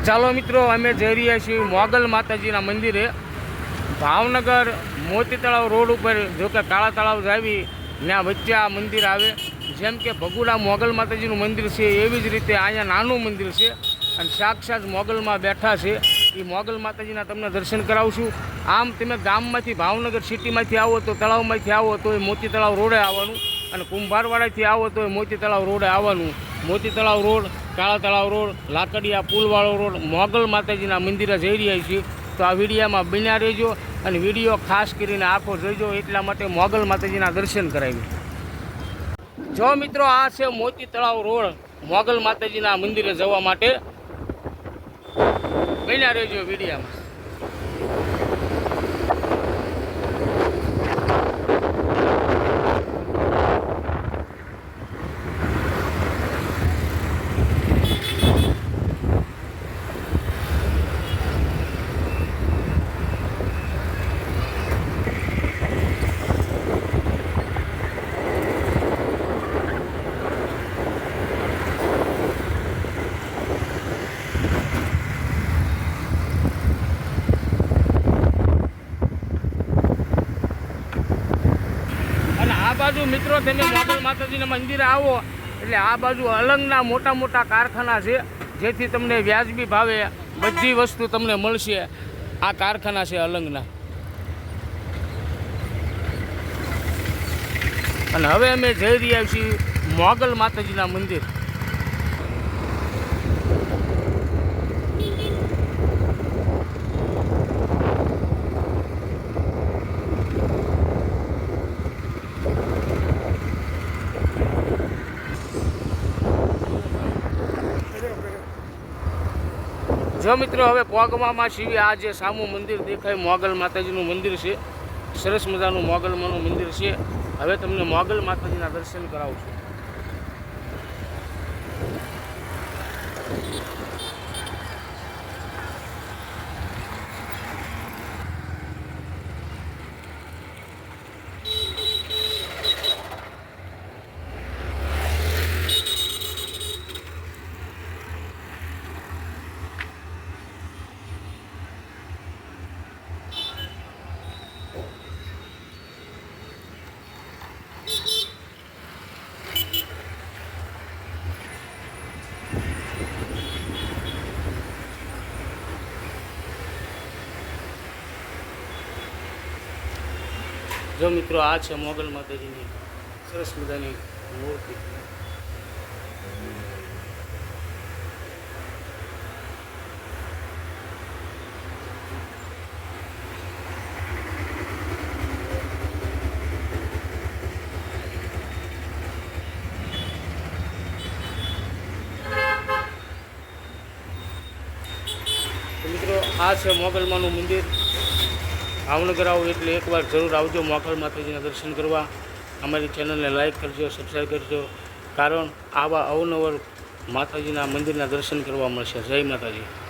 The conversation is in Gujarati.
ચાલો મિત્રો, અમે જઈ રહ્યા છીએ મોગલ માતાજીના મંદિરે, ભાવનગર મોતી તળાવ રોડ ઉપર. જો કે કાળા તળાવ જાવી ત્યાં વચ્ચે આ મંદિર આવે. જેમ કે ભગુડા મોગલ માતાજીનું મંદિર છે એવી જ રીતે અહીંયા નાનું મંદિર છે અને સાક્ષાત મોગલમાં બેઠા છે. એ મોગલ માતાજીના તમને દર્શન કરાવશું. આમ તમે ગામમાંથી ભાવનગર સિટીમાંથી આવો તો તળાવમાંથી આવો તો એ મોતી તળાવ રોડે આવવાનું, અને કુંભારવાડાથી આવો તો એ મોતી તળાવ રોડે આવવાનું. મોતી તળાવ રોડ, કાળા તળાવ રોડ, લાકડિયા પુલવાળો રોડ, મોગલ માતાજીના મંદિરે જઈ રહ્યા છીએ. તો આ વિડીયામાં બન્યા રહેજો અને વિડીયો ખાસ કરીને આખો જોઈજો, એટલા માટે મોગલ માતાજીના દર્શન કરાવી. જો મિત્રો, આ છે મોતી તળાવ રોડ મોગલ માતાજીના મંદિરે જવા માટે. બન્યા રહેજો વિડીયામાં. આ બાજુ મિત્રો તમે મોગલ માતાજીના મંદિરે આવો એટલે આ બાજુ અલંગના મોટા મોટા કારખાના છે, જેથી તમને વ્યાજબી ભાવે બધી વસ્તુ તમને મળશે. આ કારખાના છે અલંગના. અને હવે અમે જઈ રહ્યા છીએ મોગલ માતાજીના મંદિર. જો મિત્રો, હવે પોગવામાં છીએ. આ જે સામું મંદિર દેખાય મોગલ માતાજીનું મંદિર છે. સરસ મજાનું મોગલમાંનું મંદિર છે. હવે તમને મોગલ માતાજીના દર્શન કરાવું છું. જો મિત્રો, આ છે મોગલ માતાજીની સરસ મજાની મૂર્તિ. તો મિત્રો, આ છે મોગલમાંનું મંદિર. ભાવનગર આવો એટલે એકવાર જરૂર આવજો મોગલ માતાજીના દર્શન કરવા. અમારી ચેનલને લાઈક કરજો, સબસ્ક્રાઈબ કરજો, કારણ આવા અવનવર માતાજીના મંદિરના દર્શન કરવા મળશે. જય માતાજી.